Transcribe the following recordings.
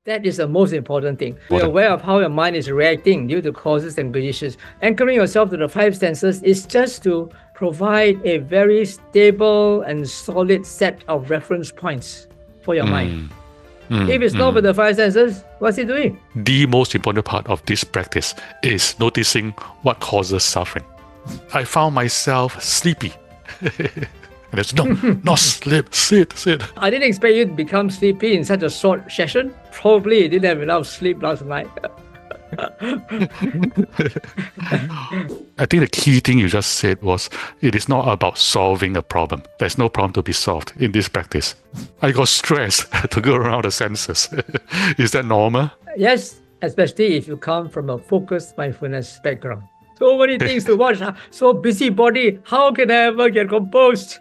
That is the most important thing. Be aware of how your mind is reacting due to causes and conditions. Anchoring yourself to the five senses is just to provide a very stable and solid set of reference points for your mind. If it's not with the five senses, what's it doing? The most important part of this practice is noticing what causes suffering. I found myself sleepy. And it's not sleep, sit. I didn't expect you to become sleepy in such a short session. Probably you didn't have enough sleep last night. I think the key thing you just said was, it is not about solving a problem. There's no problem to be solved in this practice. I got stressed to go around the senses. Is that normal? Yes, especially if you come from a focused mindfulness background. So many things to watch, so busy body. How can I ever get composed?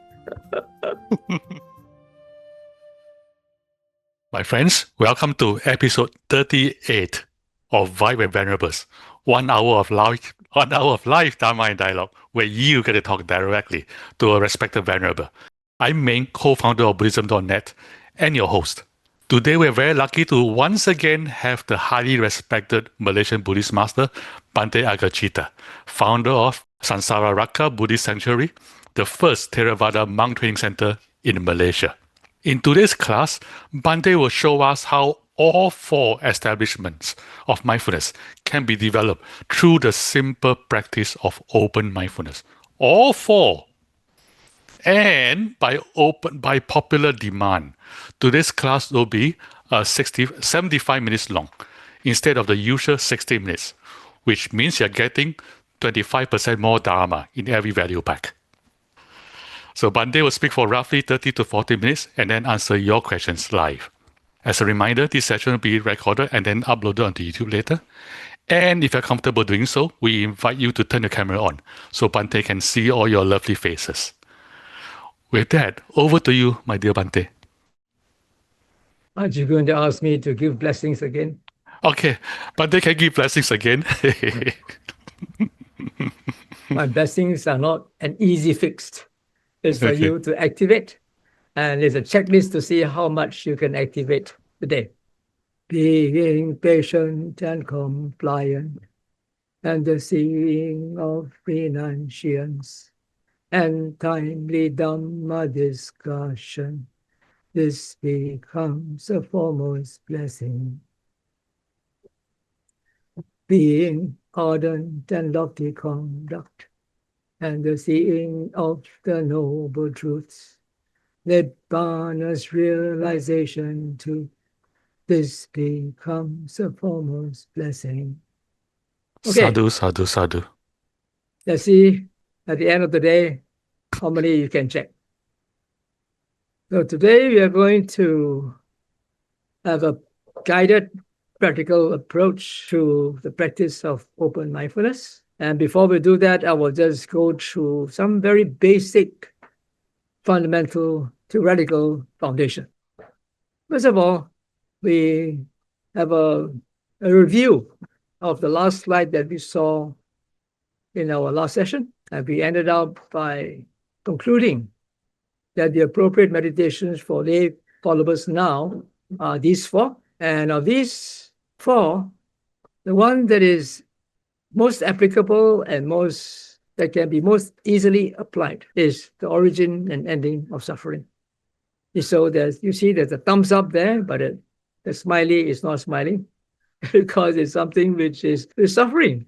My friends, welcome to episode 38 of Vibe with Venerables. 1 hour of live Dhamma and dialogue, where you get to talk directly to a respected Venerable. I'm Meng, co-founder of Buddhism-dot-net, and your host. Today, we're very lucky to once again have the highly respected Malaysian Buddhist master, Bhante Aggacitta, founder of Sansara Raka Buddhist Sanctuary, the first Theravada monk training center in Malaysia. In today's class, Bhante will show us how all 4 establishments of mindfulness can be developed through the simple practice of open mindfulness. All 4. And by popular demand, today's class will be 75 minutes long instead of the usual 60 minutes, which means you're getting 25% more Dhamma in every value pack. So Bhante will speak for roughly 30 to 40 minutes and then answer your questions live. As a reminder, this session will be recorded and then uploaded onto YouTube later. And if you're comfortable doing so, we invite you to turn your camera on so Bhante can see all your lovely faces. With that, over to you, my dear Bhante. Aren't you going to ask me to give blessings again? Okay, Bhante can give blessings again. My blessings are not an easy fix. It's for you to activate. And there's a checklist to see how much you can activate today. Being patient and compliant, and the seeing of renunciance, and timely Dhamma discussion, this becomes a foremost blessing. Being ardent and lofty conduct, and the seeing of the noble truths, Nibbana's realization too, this becomes a foremost blessing. Okay. Sadhu, sadhu, sadhu. Let's see at the end of the day how many you can check. So today we are going to have a guided practical approach to the practice of open mindfulness. And before we do that, I will just go through some very basic, fundamental, theoretical foundation. First of all, we have a review of the last slide that we saw in our last session. And we ended up by concluding that the appropriate meditations for lay followers now are these 4. And of these 4, the one that is most applicable and that can be most easily applied is the origin and ending of suffering. So you see there's a thumbs up there, but the smiley is not smiling because it's something which is suffering.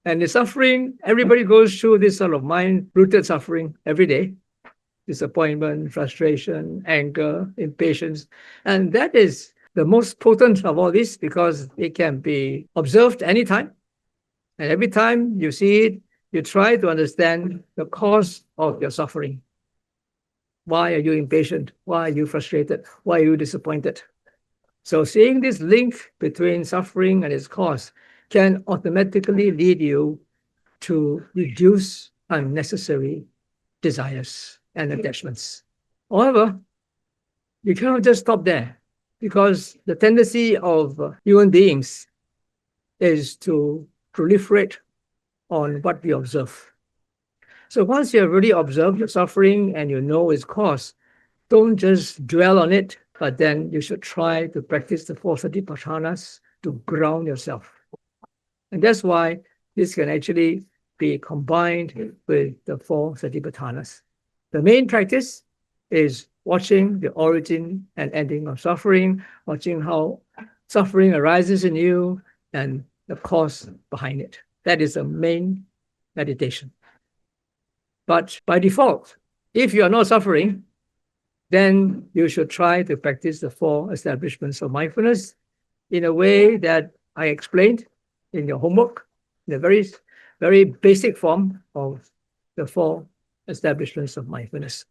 And the suffering, everybody goes through this sort of mind-rooted suffering every day. Disappointment, frustration, anger, impatience. And that is the most potent of all this because it can be observed anytime. And every time you see it, you try to understand the cause of your suffering. Why are you impatient? Why are you frustrated? Why are you disappointed? So seeing this link between suffering and its cause can automatically lead you to reduce unnecessary desires and attachments. However, you cannot just stop there because the tendency of human beings is to proliferate on what we observe. So once you have really observed your suffering and you know its cause, don't just dwell on it, but then you should try to practice the 4 Satipatthanas to ground yourself. And that's why this can actually be combined with the 4 Satipatthanas. The main practice is watching the origin and ending of suffering, watching how suffering arises in you and the cause behind it. That is the main meditation. But by default, if you are not suffering, then you should try to practice the 4 establishments of mindfulness in a way that I explained in your homework, in a very, very basic form of the 4 establishments of mindfulness.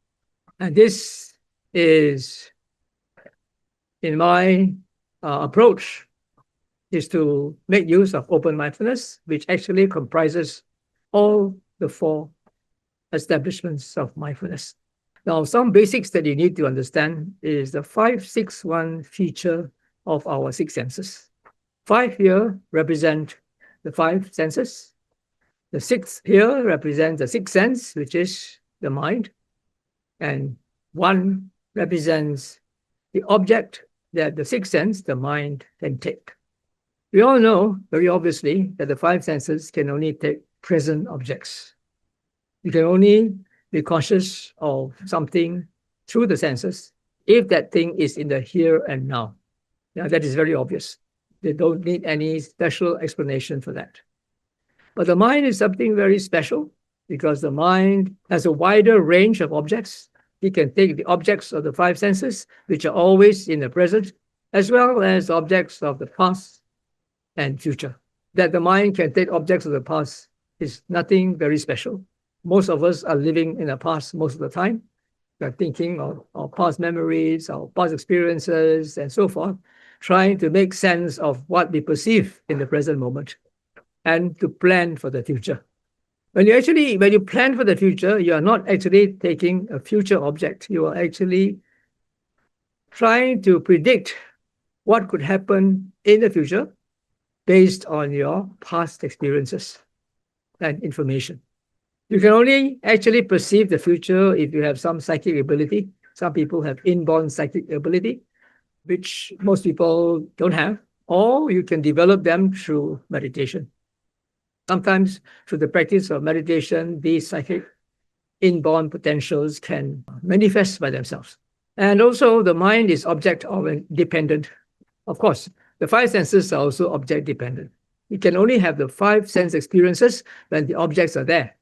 And this is, in my approach, is to make use of open mindfulness, which actually comprises all the 4 establishments of mindfulness. Now, some basics that you need to understand is the 5-6-1 feature of our 6 senses. 5 here represent the 5 senses. The 6 here represents the 6th sense, which is the mind. And 1 represents the object that the 6th sense, the mind, can take. We all know, very obviously, that the 5 senses can only take present objects. You can only be conscious of something through the senses if that thing is in the here and now. Now, that is very obvious. They don't need any special explanation for that. But the mind is something very special because the mind has a wider range of objects. It can take the objects of the 5 senses, which are always in the present, as well as objects of the past and future. That the mind can take objects of the past is nothing very special. Most of us are living in the past most of the time. We are thinking of our past memories, our past experiences, and so forth, trying to make sense of what we perceive in the present moment and to plan for the future. When you plan for the future, you are not actually taking a future object. You are actually trying to predict what could happen in the future based on your past experiences and information. You can only actually perceive the future if you have some psychic ability. Some people have inborn psychic ability, which most people don't have, or you can develop them through meditation. Sometimes through the practice of meditation, these psychic inborn potentials can manifest by themselves. And also the mind is object dependent. Of course, the 5 senses are also object dependent. You can only have the 5 sense experiences when the objects are there.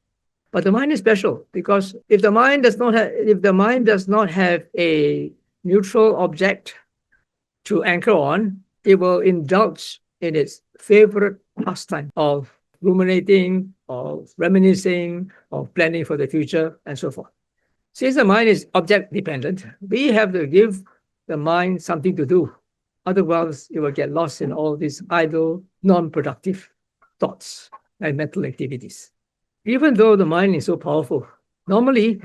But the mind is special because if the mind does not have a neutral object to anchor on, it will indulge in its favorite pastime of ruminating, of reminiscing, of planning for the future, and so forth. Since the mind is object dependent, we have to give the mind something to do. Otherwise, it will get lost in all these idle, non-productive thoughts and mental activities. Even though the mind is so powerful, normally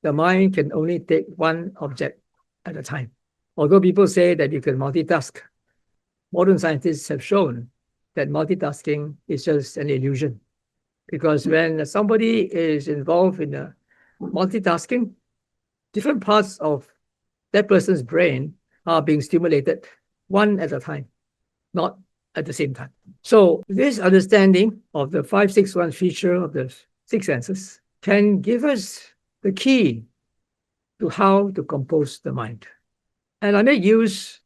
the mind can only take one object at a time. Although people say that you can multitask, modern scientists have shown that multitasking is just an illusion. Because when somebody is involved in multitasking, different parts of that person's brain are being stimulated one at a time, not at the same time. So this understanding of the 5-6-1 feature of the 6 senses can give us the key to how to compose the mind. And I make use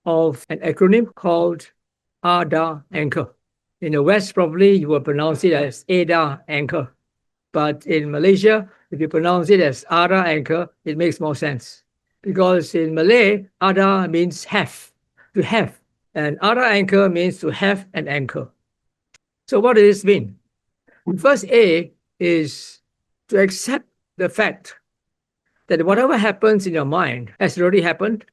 of an acronym called ADA anchor. In the West, probably you will pronounce it as ADA anchor. But in Malaysia, if you pronounce it as ADA anchor, it makes more sense. Because in Malay, ADA means have, to have. And ADA anchor means to have an anchor. So what does this mean? First A is to accept the fact that whatever happens in your mind has already happened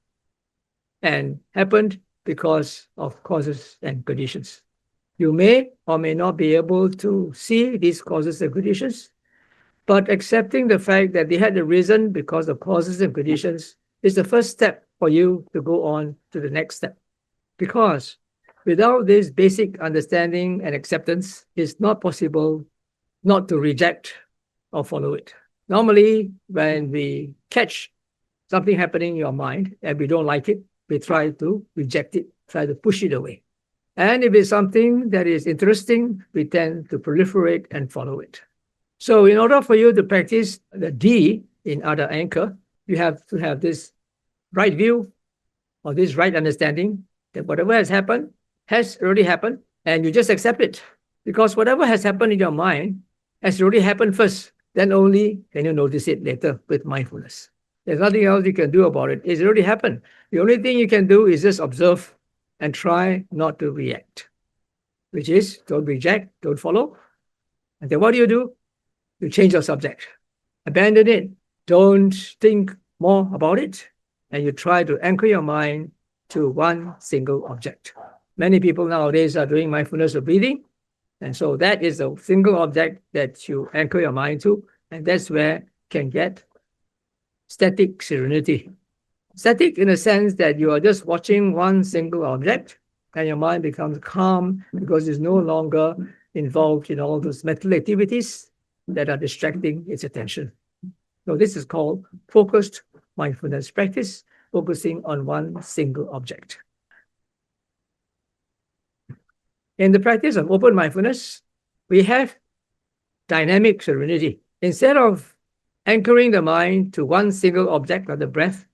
and happened because of causes and conditions. You may or may not be able to see these causes and conditions, but accepting the fact that they had arisen because of causes and conditions is the first step for you to go on to the next step. Because without this basic understanding and acceptance, it's not possible not to reject or follow it. Normally, when we catch something happening in your mind and we don't like it, we try to reject it, try to push it away. And if it's something that is interesting, we tend to proliferate and follow it. So in order for you to practice the D in other anchor, you have to have this right view or this right understanding that whatever has already happened, and you just accept it. Because whatever has happened in your mind has already happened first, then only can you notice it later with mindfulness. There's nothing else you can do about it. It's already happened. The only thing you can do is just observe and try not to react, which is don't reject, don't follow. And then what do? You change your subject. Abandon it. Don't think more about it. And you try to anchor your mind to one single object. Many people nowadays are doing mindfulness of breathing. And so that is a single object that you anchor your mind to. And that's where you can get static serenity. Static in the sense that you are just watching one single object and your mind becomes calm because it's no longer involved in all those mental activities that are distracting its attention. So this is called focused mindfulness practice, focusing on one single object. In the practice of open mindfulness, we have dynamic serenity. Instead of anchoring the mind to one single object like the breath,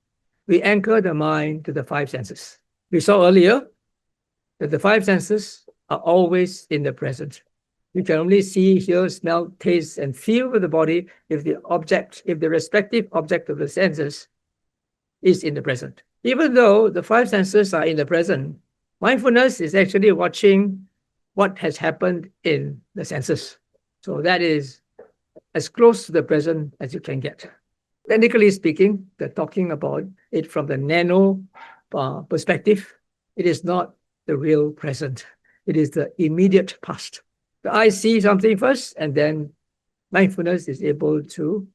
we anchor the mind to the five senses. We saw earlier that the five senses are always in the present. You can only see, hear, smell, taste, and feel with the body if the respective object of the senses is in the present. Even though the five senses are in the present, mindfulness is actually watching what has happened in the senses. So that is as close to the present as you can get. Technically speaking, they're talking about it from the nano perspective. It is not the real present. It is the immediate past. The eye sees something first, and then mindfulness is able to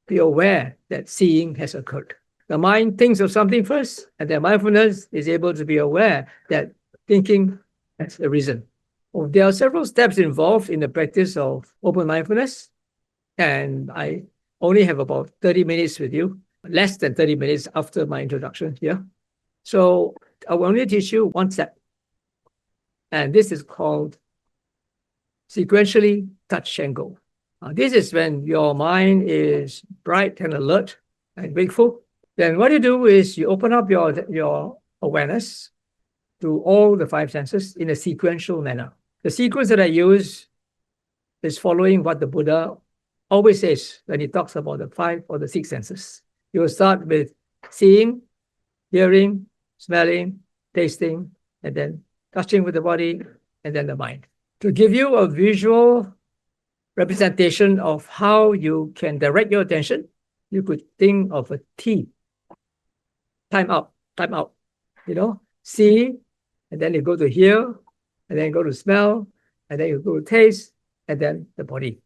be aware that seeing has occurred. The mind thinks of something first, and then mindfulness is able to be aware that thinking has arisen. There are several steps involved in the practice of open mindfulness, and I only have about 30 minutes with you, less than 30 minutes after my introduction here. So I will only teach you one step, and this is called Sequentially Touch and Go. This is when your mind is bright and alert and wakeful. Then what you do is you open up your awareness to all the five senses in a sequential manner. The sequence that I use is following what the Buddha always says when he talks about the five or the six senses. You will start with seeing, hearing, smelling, tasting, and then touching with the body, and then the mind. To give you a visual representation of how you can direct your attention, you could think of a T. Time out. See, and then you go to hear, and then you go to smell, and then you go to taste, and then the body.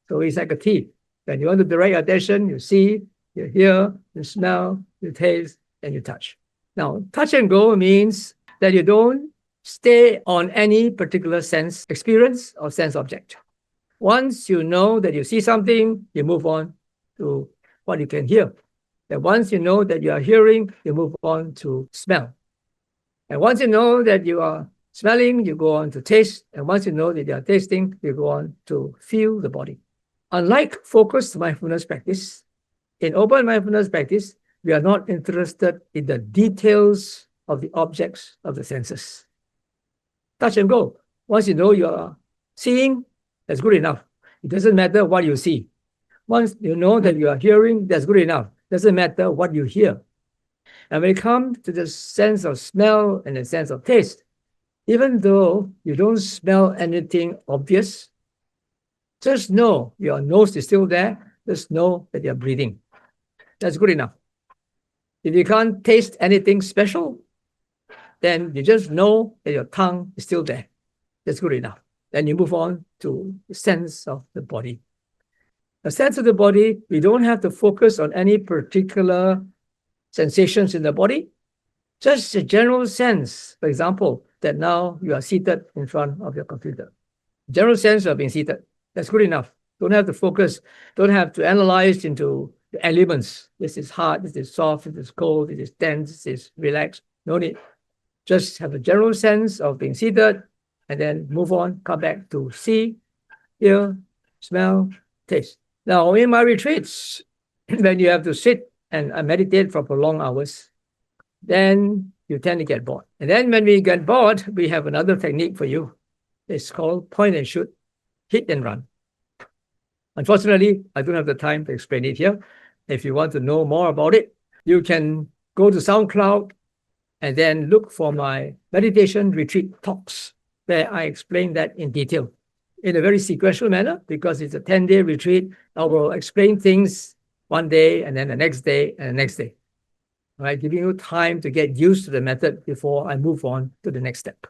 So it's like a T. When you want to direct your attention, you see, you hear, you smell, you taste, and you touch. Now, touch and go means that you don't stay on any particular sense experience or sense object. Once you know that you see something, you move on to what you can hear. And once you know that you are hearing, you move on to smell. And once you know that you are smelling, you go on to taste. And once you know that you are tasting, you go on to feel the body. Unlike focused mindfulness practice, in open mindfulness practice, we are not interested in the details of the objects of the senses. Touch and go. Once you know you are seeing, that's good enough. It doesn't matter what you see. Once you know that you are hearing, that's good enough. It doesn't matter what you hear. And when it comes to the sense of smell and the sense of taste, even though you don't smell anything obvious, just know your nose is still there. Just know that you're breathing. That's good enough. If you can't taste anything special, then you just know that your tongue is still there. That's good enough. Then you move on to the sense of the body. The sense of the body, we don't have to focus on any particular sensations in the body, just a general sense, for example, that now you are seated in front of your computer. General sense of being seated, that's good enough. Don't have to focus, don't have to analyze into the elements. This is hard, this is soft, this is cold, this is tense, this is relaxed. No need. Just have a general sense of being seated and then move on, come back to see, hear, smell, taste. Now, in my retreats, when you have to sit and meditate for prolonged hours, then you tend to get bored. And then when we get bored, we have another technique for you. It's called point and shoot, hit and run. Unfortunately, I don't have the time to explain it here. If you want to know more about it, you can go to SoundCloud and then look for my meditation retreat talks, where I explain that in detail in a very sequential manner, because it's a 10-day retreat. I will explain things one day and then the next day and the next day. All right, giving you time to get used to the method before I move on to the next step.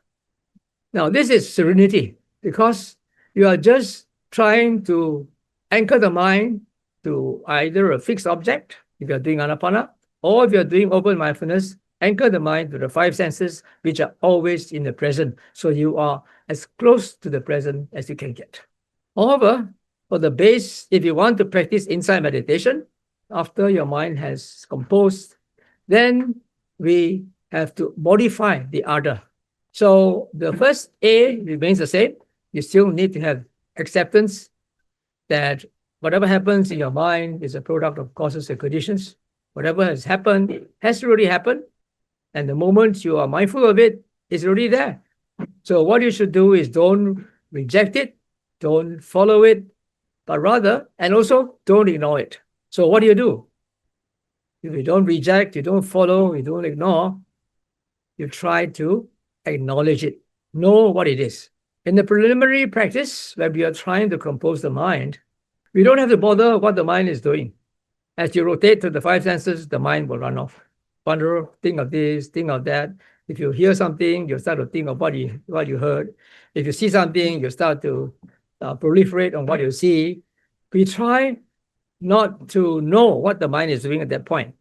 Now, this is serenity, because you are just trying to anchor the mind to either a fixed object, if you're doing Anapana, or if you're doing open mindfulness, anchor the mind to the five senses, which are always in the present. So you are as close to the present as you can get. However, for the base, if you want to practice insight meditation, after your mind has composed, then we have to modify the other. So the first A remains the same. You still need to have acceptance that whatever happens in your mind is a product of causes and conditions. Whatever has happened has already happened. And the moment you are mindful of it, it's already there. So what you should do is don't reject it, don't follow it, but rather, and also don't ignore it. So what do? If you don't reject, you don't follow, you don't ignore, you try to acknowledge it, know what it is. In the preliminary practice, where we are trying to compose the mind, we don't have to bother what the mind is doing. As you rotate to the five senses, the mind will run off. Wonder, think of this, think of that. If you hear something, you start to think of what you heard. If you see something, you start to proliferate on what you see. We try not to know what the mind is doing at that point.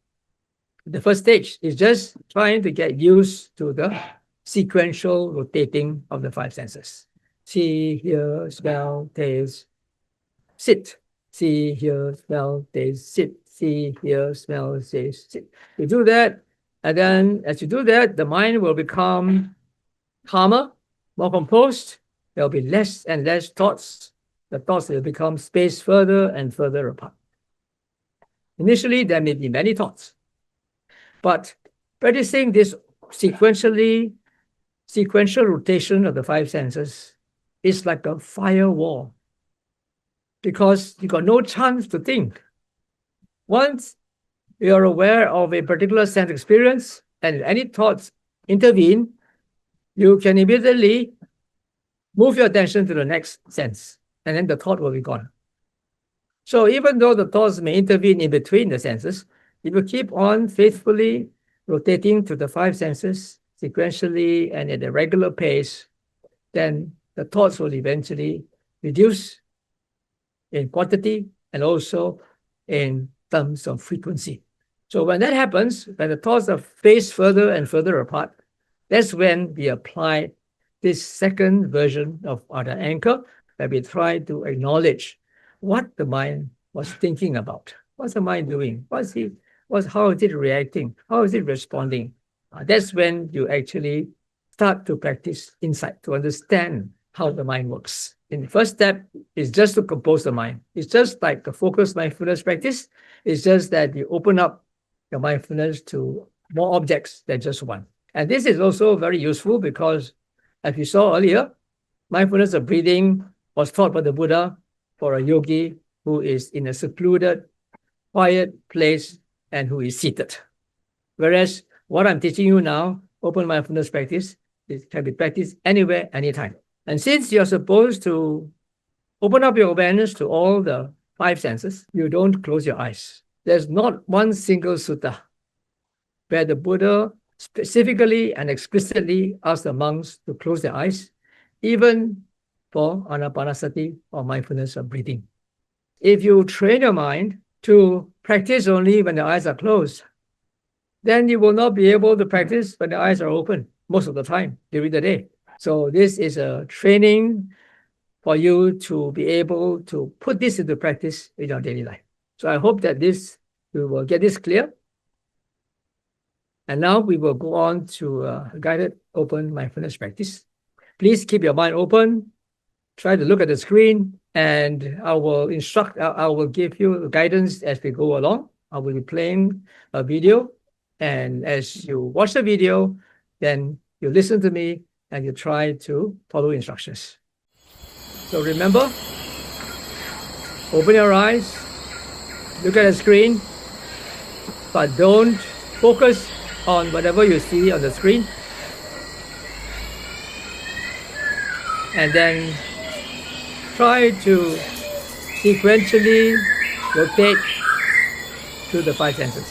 The first stage is just trying to get used to the sequential rotating of the five senses. See, hear, smell, taste, sit. See, hear, smell, taste, sit. See, hear, smell, taste, sit. You do that, and then as you do that, the mind will become calmer, more composed. There will be less and less thoughts. The thoughts will become spaced further and further apart. Initially, there may be many thoughts, but practicing this sequential rotation of the five senses is like a firewall, because you got no chance to think. Once you are aware of a particular sense experience and any thoughts intervene, you can immediately move your attention to the next sense, and then the thought will be gone. So even though the thoughts may intervene in between the senses, if you keep on faithfully rotating to the five senses sequentially and at a regular pace, then the thoughts will eventually reduce in quantity and also in terms of frequency. So when that happens, when the thoughts are spaced further and further apart, that's when we apply this second version of our anchor, where we try to acknowledge what the mind was thinking about. What's the mind doing? How is it reacting? How is it responding? That's when you actually start to practice insight, to understand how the mind works. And the first step is just to compose the mind. It's just like the focused mindfulness practice. It's just that you open up your mindfulness to more objects than just one. And this is also very useful because, as you saw earlier, mindfulness of breathing was taught by the Buddha for a yogi who is in a secluded, quiet place and who is seated. Whereas what I'm teaching you now, open mindfulness practice, it can be practiced anywhere, anytime. And since you're supposed to open up your awareness to all the five senses, you don't close your eyes. There's not one single sutta where the Buddha specifically and explicitly asked the monks to close their eyes, even for anapanasati or mindfulness of breathing. If you train your mind to practice only when the eyes are closed, then you will not be able to practice when the eyes are open most of the time during the day. So this is a training for you to be able to put this into practice in your daily life. So I hope that this we will get this clear. And now we will go on to guided open mindfulness practice. Please keep your mind open. Try to look at the screen, and I will give you guidance as we go along. I will be playing a video, and as you watch the video, then you listen to me and you try to follow instructions. So remember, open your eyes, look at the screen, but don't focus on whatever you see on the screen. And then try to sequentially rotate through the five senses.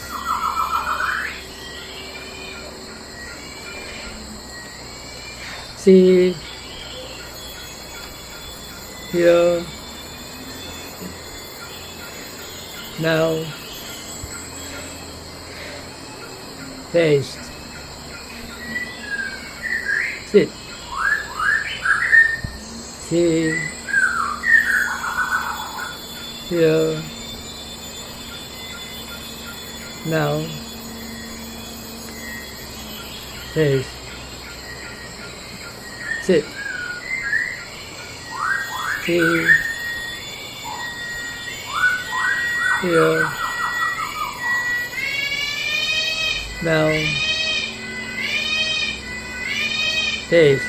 See, hear, smell, taste, sit, see, hear, smell, taste, sit, see, hear, smell, taste,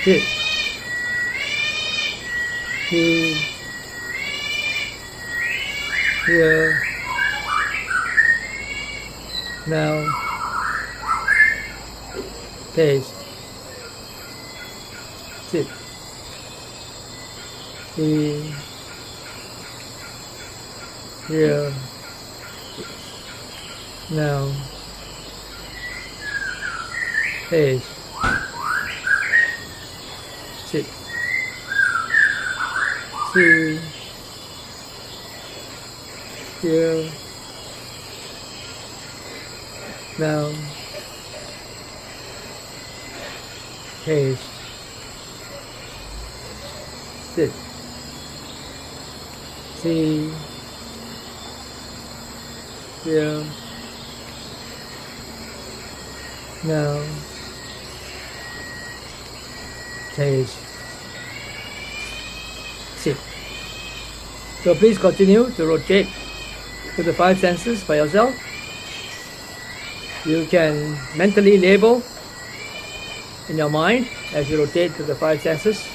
sit, see, hear, smell, taste, sit, see, hear, smell, taste, sit, see, hear, smell, taste, sit, see, hear, smell, taste, sit. So please continue to rotate to the five senses by yourself. You can mentally label in your mind as you rotate to the five senses.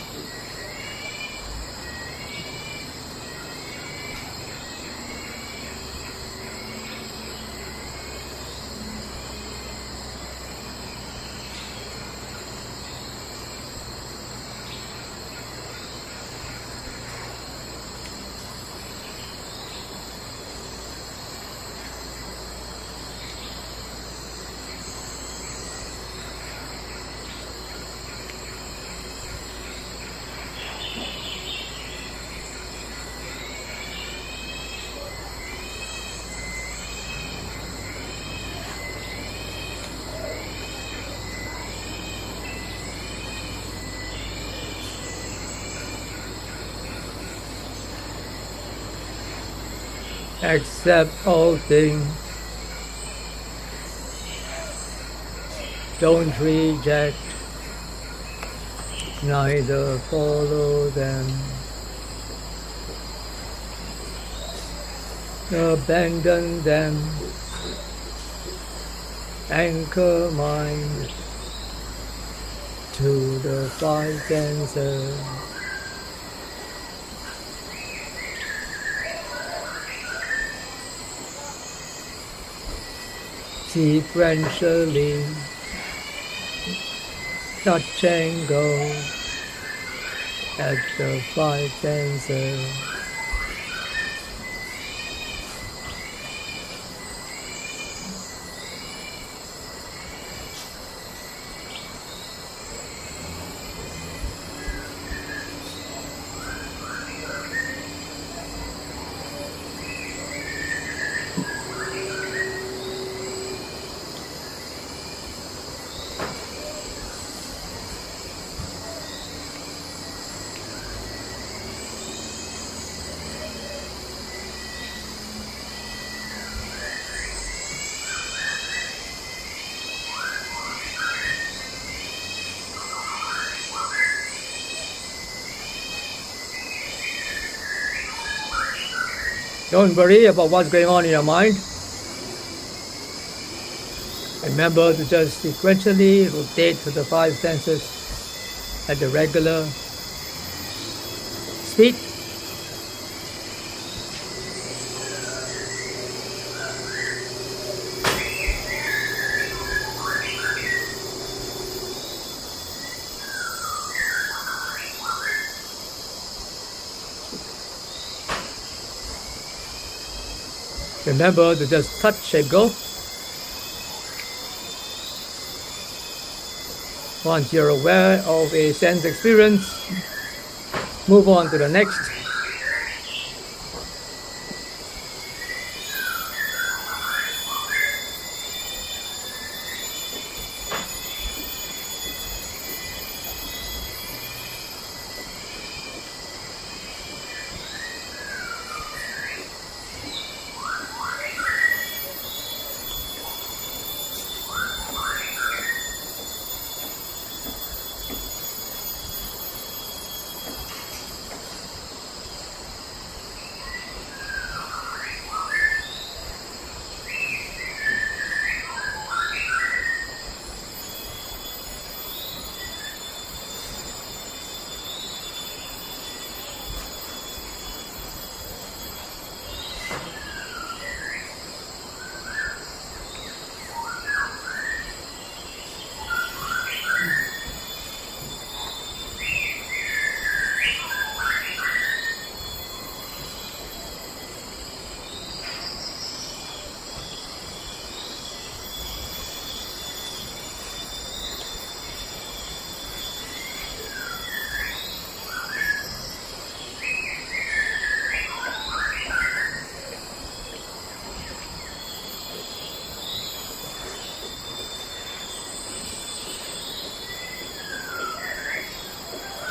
Accept all things. Don't reject, neither follow them. Abandon them. Anchor mind to the five senses. Sequentially touch and go at the five senses. Don't worry about what's going on in your mind. Remember to just sequentially rotate to the 5 senses at the regular speed. Remember to just touch and go. Once you're aware of a sense experience, move on to the next.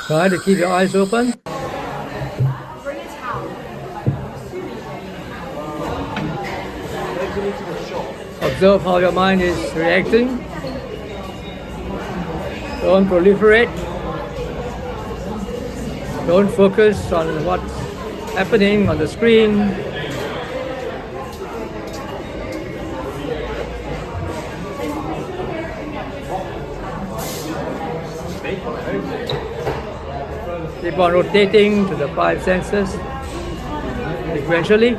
Try to keep your eyes open. Observe how your mind is reacting. Don't proliferate. Don't focus on what's happening on the screen. Keep on rotating to the 5 senses sequentially.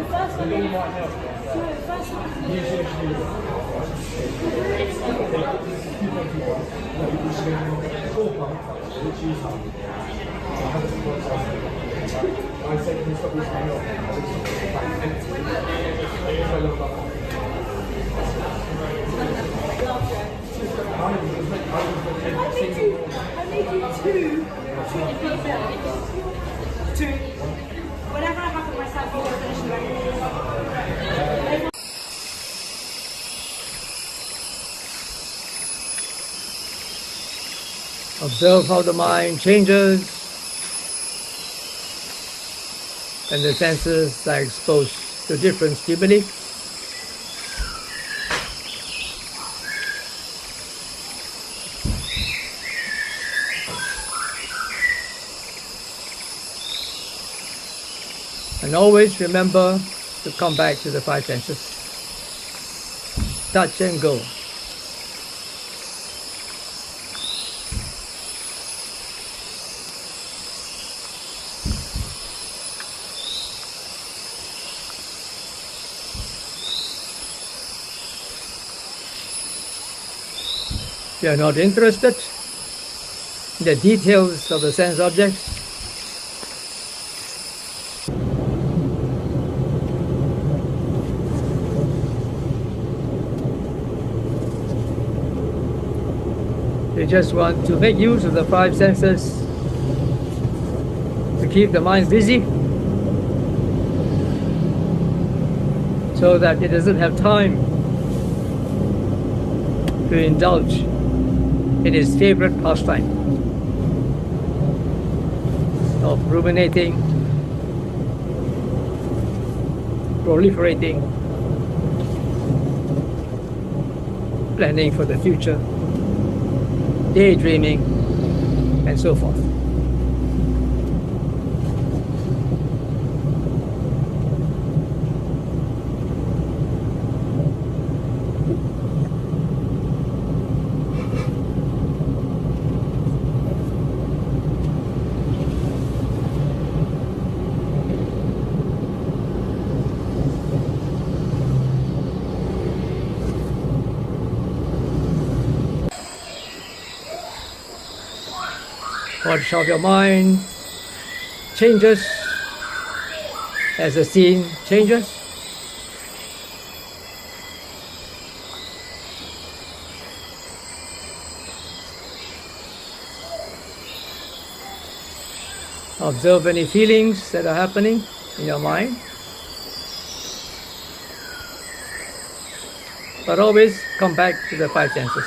Whenever I have it myself, I'll finish it. Observe how the mind changes and the senses are exposed to different stimuli. And always remember to come back to the 5 senses. Touch and go. If you are not interested in the details of the sense objects, you just want to make use of the 5 senses to keep the mind busy so that it doesn't have time to indulge in its favorite pastime of ruminating, proliferating, planning for the future, daydreaming, and so forth. Thoughts of your mind changes as the scene changes. Observe any feelings that are happening in your mind. But always come back to the five senses.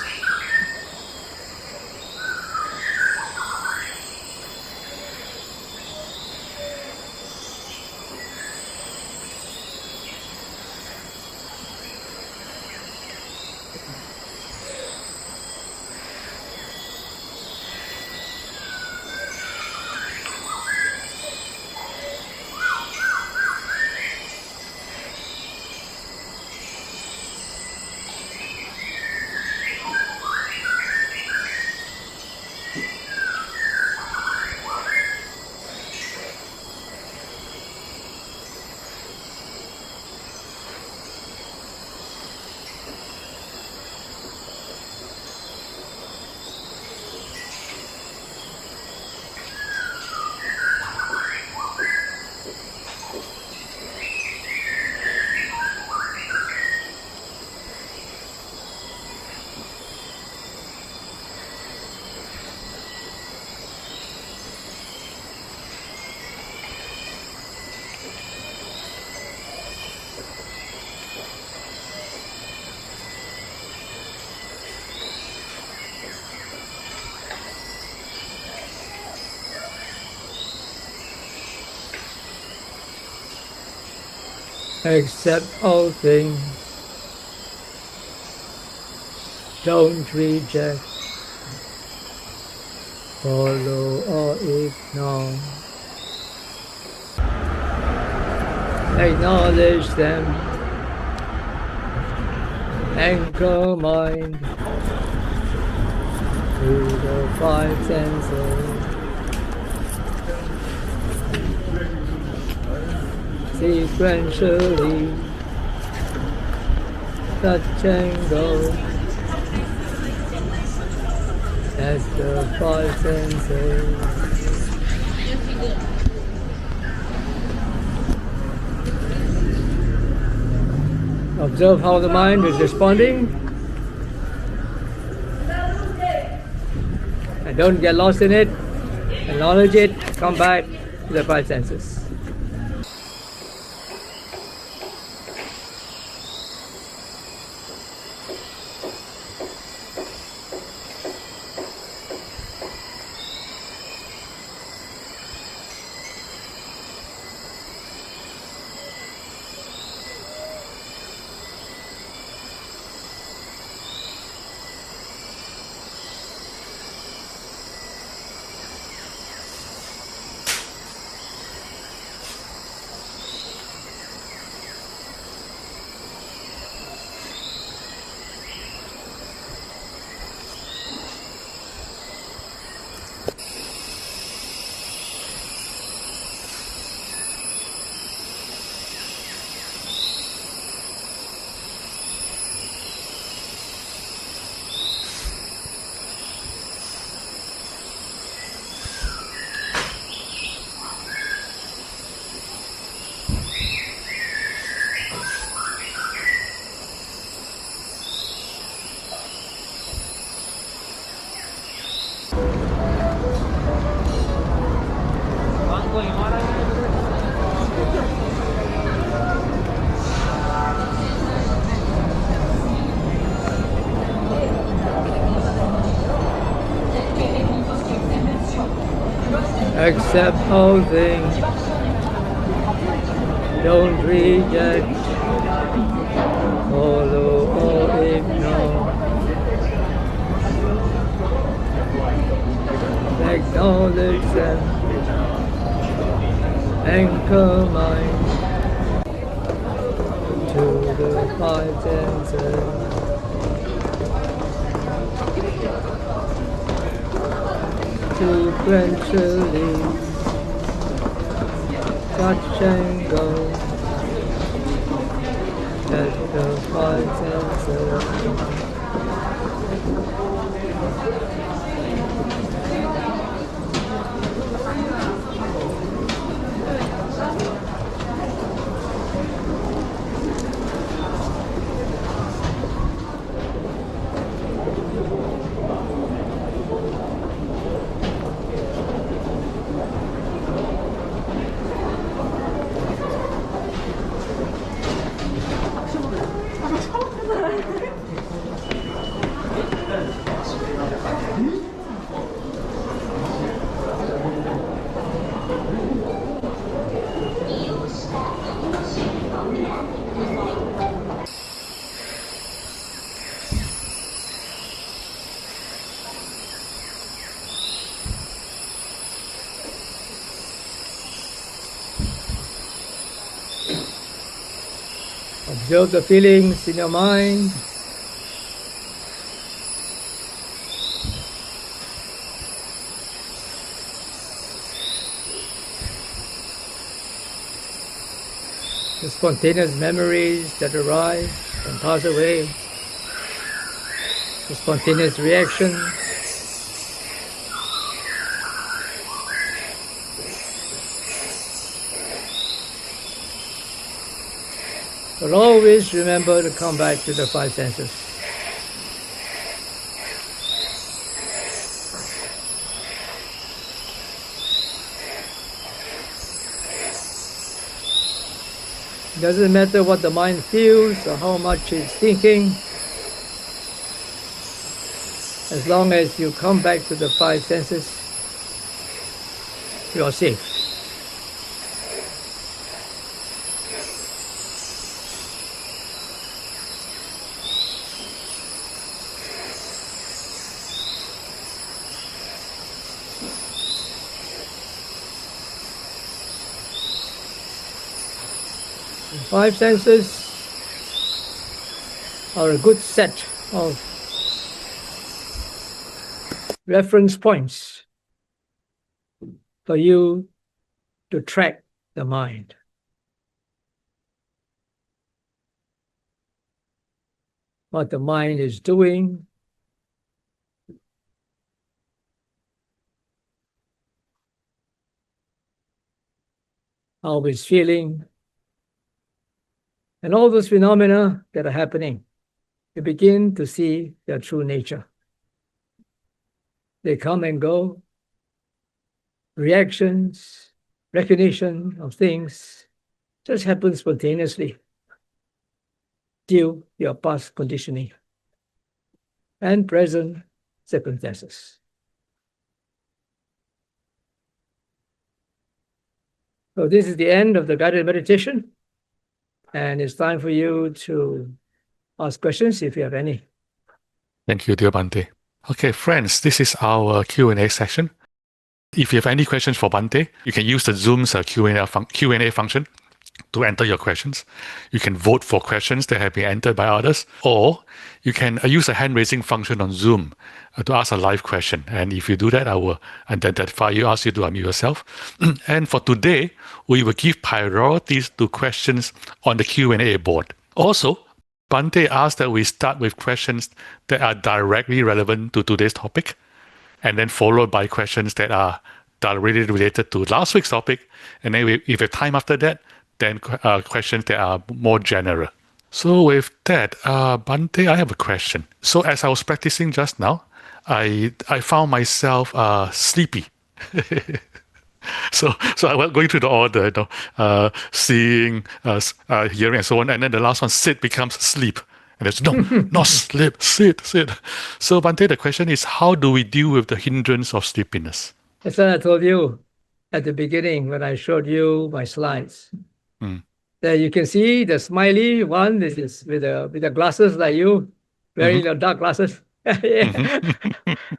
Accept all things. Don't reject, follow or ignore. Acknowledge them. Anchor mind to the five senses. Sequentially touch and go at the five senses. Observe how the mind is responding and don't get lost in it. Acknowledge it, come back to the five senses. Accept all things. Don't reject, follow or ignore. Acknowledge them. Anchor mind to the five senses. Sequentially touch and go at the five senses. Observe the feelings in your mind. The spontaneous memories that arise and pass away. The spontaneous reaction. But always remember to come back to the five senses. It doesn't matter what the mind feels or how much it's thinking. As long as you come back to the five senses, you are safe. Five senses are a good set of reference points for you to track the mind. What the mind is doing, how it's feeling, and all those phenomena that are happening. You begin to see their true nature. They come and go. Reactions, recognition of things just happen spontaneously due to your past conditioning and present circumstances. So this is the end of the guided meditation. And it's time for you to ask questions if you have any. Thank you, dear Bhante. Okay, friends, this is our Q&A session. If you have any questions for Bhante, you can use the Zoom's Q&A function to enter your questions. You can vote for questions that have been entered by others, or you can use a hand-raising function on Zoom to ask a live question. And if you do that, I will identify you, ask you to unmute yourself. And for today, we will give priorities to questions on the Q&A board. Also, Bhante asked that we start with questions that are directly relevant to today's topic, and then followed by questions that are directly related to last week's topic. And then if we have time after that, then questions that are more general. So with that, Bhante, I have a question. So as I was practicing just now, I found myself sleepy. So I was going through the order, seeing, hearing, and so on. And then the last one, sit, becomes sleep. And there's not sleep, sit. So Bhante, the question is, how do we deal with the hindrance of sleepiness? That's what I told you at the beginning when I showed you my slides. There you can see the smiley one. This is with the glasses like you, wearing the dark glasses. And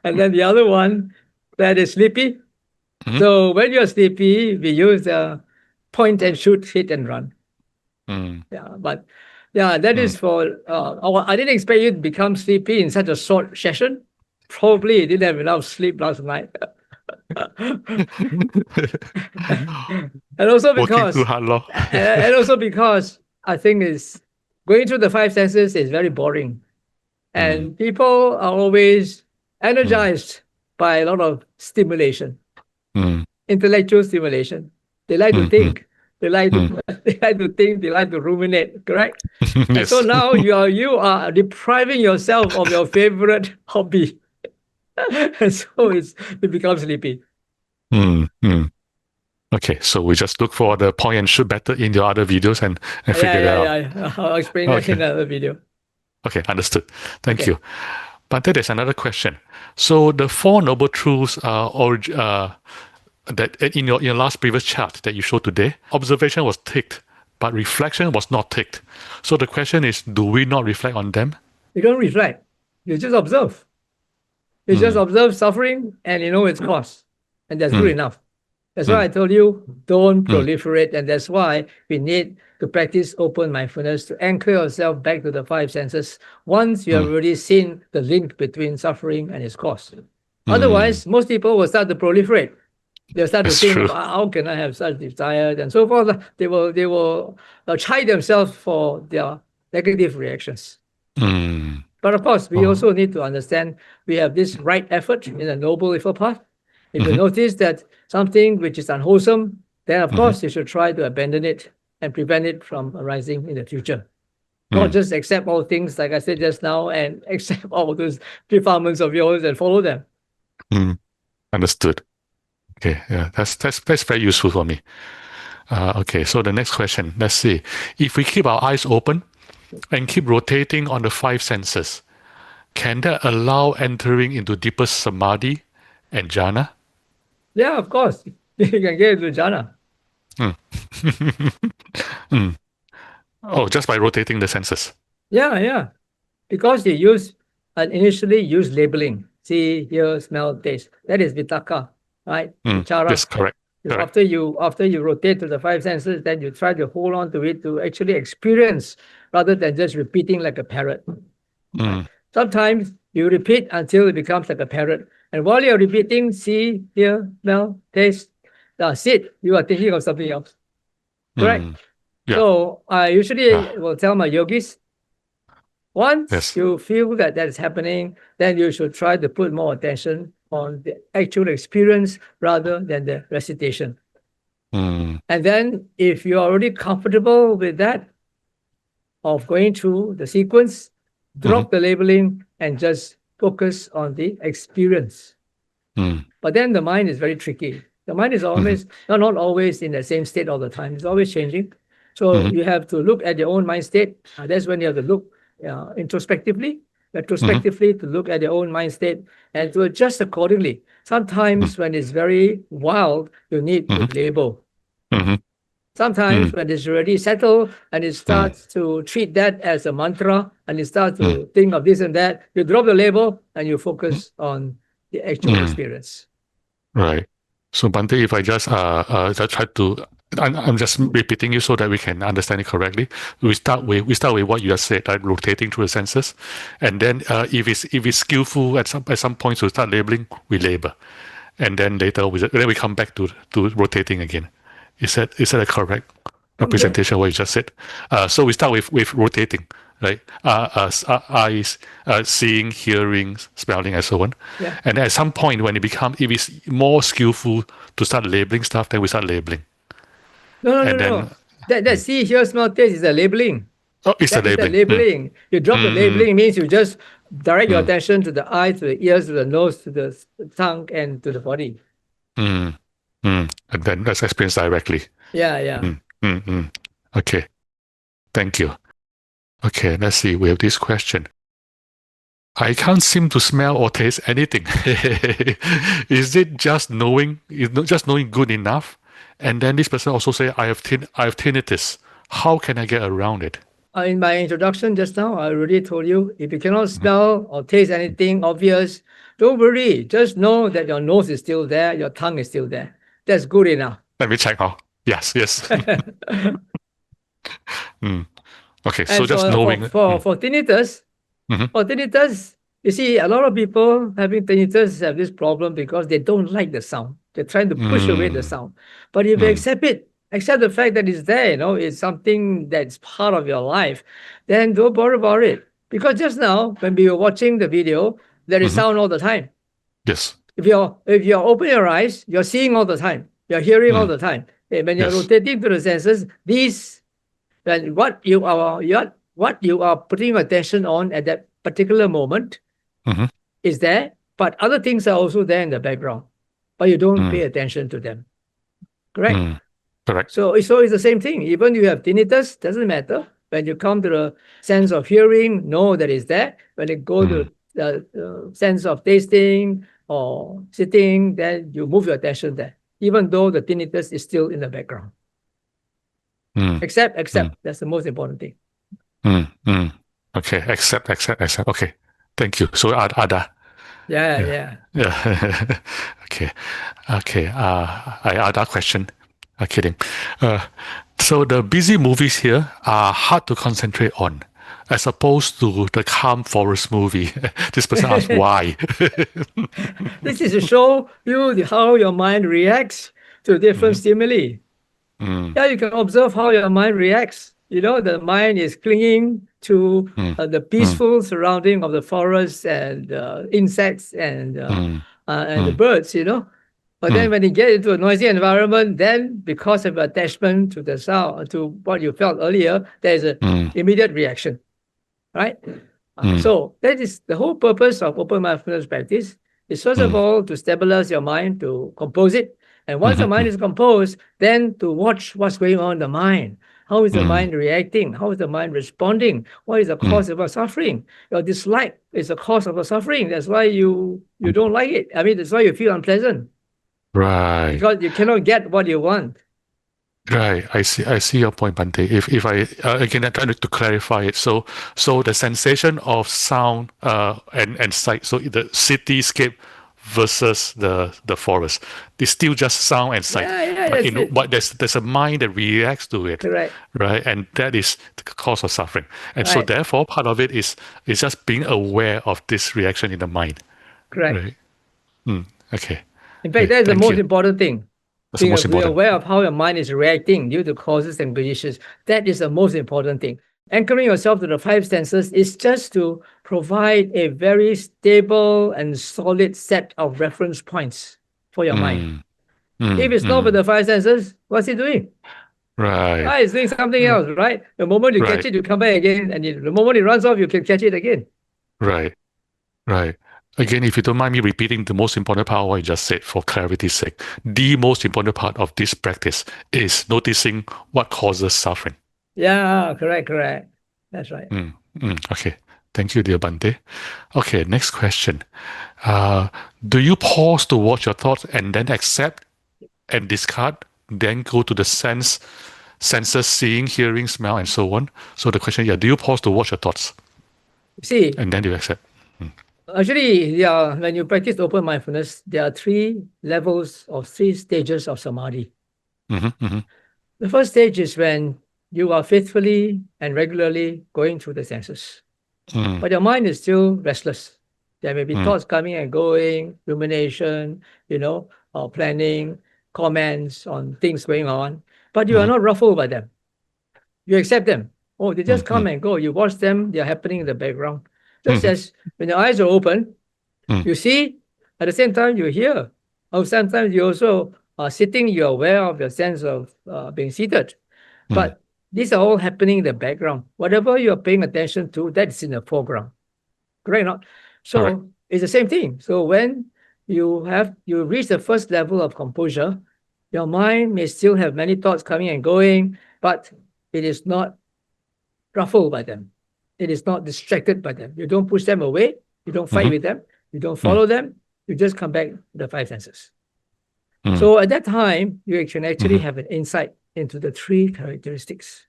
then the other one that is sleepy. So when you're sleepy, we use the point and shoot, hit and run. Yeah, but yeah, that is for. I didn't expect you to become sleepy in such a short session. Probably you didn't have enough sleep last night. And also because I think is going through the five senses is very boring, and people are always energized by a lot of stimulation, intellectual stimulation. They like to think. They like to think. They like to ruminate. Correct. Yes. And so now you are depriving yourself of your favorite hobby, and so it becomes sleepy. Okay, so we just look for the point and shoot better in your other videos and figure that out. Yeah. I'll explain that in another video. Okay, understood. Thank you. But there's another question. So the Four Noble Truths that in your last previous chart that you showed today, observation was ticked, but reflection was not ticked. So the question is, do we not reflect on them? You don't reflect. You just observe. You just observe suffering and you know its cause. And that's good enough. That's why I told you, don't Mm. proliferate. And that's why we need to practice open mindfulness to anchor yourself back to the five senses once you have already seen the link between suffering and its cause. Otherwise, most people will start to proliferate. They'll start That's to think, true. how can I have such desire and so forth. They will chide themselves for their negative reactions. Mm. But of course, we also need to understand we have this right effort in the noble effort path. If you notice that something which is unwholesome, then of course you should try to abandon it and prevent it from arising in the future. Not just accept all things, like I said just now, and accept all those defilements of yours and follow them. Understood. Okay, yeah, that's very useful for me. Okay, so the next question, let's see. If we keep our eyes open and keep rotating on the five senses, can that allow entering into deeper Samādhi and Jhāna? Yeah, of course. You can get into jhana. Oh, just by rotating the senses. Yeah. Because they initially use labeling. See, hear, smell, taste. That is vitaka, right? Vichara. Yes, correct. After you rotate to the five senses, then you try to hold on to it to actually experience rather than just repeating like a parrot. Right? Sometimes you repeat until it becomes like a parrot. And while you're repeating, see, hear, smell, taste, sit, you are thinking of something else. Correct? Yeah. So I usually will tell my yogis, once you feel that is happening, then you should try to put more attention on the actual experience rather than the recitation. And then if you're already comfortable with that, of going through the sequence, drop the labeling and just focus on the experience. But then the mind is very tricky. The mind is always not always in the same state all the time. It's always changing. So you have to look at your own mind state. That's when you have to look introspectively, retrospectively, to look at your own mind state and to adjust accordingly. Sometimes when it's very wild, you need to label. Sometimes when it's already settled and it starts to treat that as a mantra and it starts to think of this and that, you drop the label and you focus on the actual experience. Right. So Bhante, if I just try to, I'm just repeating you so that we can understand it correctly. We start with what you just said, like rotating through the senses, and then if it's skillful at some points to start labeling, we label, and then later we come back to rotating again. Is that a correct representation of what you just said? So we start with rotating, right? Eyes, seeing, hearing, smelling, and so on. Yeah. And at some point, when if it's more skillful to start labeling stuff, then we start labeling. No. That see, hear, smell, taste is a labeling. Oh, it's a labeling. Labeling. You drop the labeling means you just direct your attention to the eyes, to the ears, to the nose, to the tongue, and to the body. And then let's experience directly. Yeah. Okay. Thank you. Okay, let's see. We have this question. I can't seem to smell or taste anything. Is it just knowing? Is just knowing good enough? And then this person also say, I have tinnitus. How can I get around it? In my introduction just now, I already told you, if you cannot smell or taste anything obvious, don't worry. Just know that your nose is still there, your tongue is still there. That's good enough. Let me check now. Yes. Okay, so And just knowing. For tinnitus, you see, a lot of people having tinnitus have this problem because they don't like the sound. They're trying to push away the sound. But if you accept the fact that it's there, it's something that's part of your life, then don't bother about it. Because just now, when we were watching the video, there is sound all the time. Yes. If you're open your eyes, you're seeing all the time. You're hearing all the time. When you're rotating to the senses, what you are putting your attention on at that particular moment is there, but other things are also there in the background, but you don't pay attention to them. Correct? Correct. So it's the same thing. Even you have tinnitus, doesn't matter. When you come to the sense of hearing, know that it's there. When you go to the sense of tasting or sitting, then you move your attention there, even though the tinnitus is still in the background. Accept. That's the most important thing. Okay, accept. Okay, thank you. So Ada, Yeah. Yeah. Okay. I add that question. I'm kidding. So the busy movies here are hard to concentrate on, as opposed to the calm forest movie. This person asks why. This is to show you how your mind reacts to different stimuli. Mm, Yeah, you can observe how your mind reacts. The mind is clinging to the peaceful surrounding of the forest and insects and the birds. But then when you get into a noisy environment, then because of attachment to the sound, to what you felt earlier, there is an immediate reaction, right? So that is the whole purpose of open mindfulness practice. Is first of all to stabilize your mind, to compose it. And once the mind is composed, then to watch what's going on in the mind. How is the mind reacting? How is the mind responding? What is the cause of our suffering? Your dislike is the cause of our suffering. That's why you don't like it. I mean, that's why you feel unpleasant. Right. Because you cannot get what you want. Right. I see your point, Bhante. If I again, I'm trying to clarify it. So the sensation of sound and sight. So the cityscape versus the forest. It's still just sound and sight. Yeah, but there's a mind that reacts to it. Correct. Right. And that is the cause of suffering. And so Right. therefore part of it is just being aware of this reaction in the mind. Correct. Right. Okay. In fact, that is the Thank most you. important thing. That's the most Being important. aware of how your mind is reacting due to causes and conditions. That is the most important thing. Anchoring yourself to the five senses is just to provide a very stable and solid set of reference points for your mind. If it's not with the five senses, what's it doing? Right. It's doing something else, right? The moment you catch it, you come back again, and the moment it runs off, you can catch it again. Right. Again, if you don't mind me repeating the most important part of what you just said for clarity's sake, the most important part of this practice is noticing what causes suffering. Yeah, correct. That's right. Okay. Thank you, dear Bhante. Okay, next question. Do you pause to watch your thoughts and then accept and discard, then go to the senses, seeing, hearing, smell, and so on? So the question, do you pause to watch your thoughts? See, and then you accept? Actually, when you practice open mindfulness, there are three stages of samadhi. The first stage is when you are faithfully and regularly going through the senses. But your mind is still restless. There may be thoughts coming and going, rumination, planning, comments on things going on, but you are not ruffled by them. You accept them. Oh, they just come and go. You watch them, they're happening in the background. Just as when your eyes are open, you see, at the same time you hear. Or sometimes you also are sitting, you're aware of your sense of being seated. But these are all happening in the background. Whatever you're paying attention to, that's in the foreground. Correct or not? So it's the same thing. So when you reach the first level of composure, your mind may still have many thoughts coming and going, but it is not ruffled by them. It is not distracted by them. You don't push them away. You don't fight with them. You don't follow them. You just come back to the five senses. So at that time, you can actually have an insight into the three characteristics.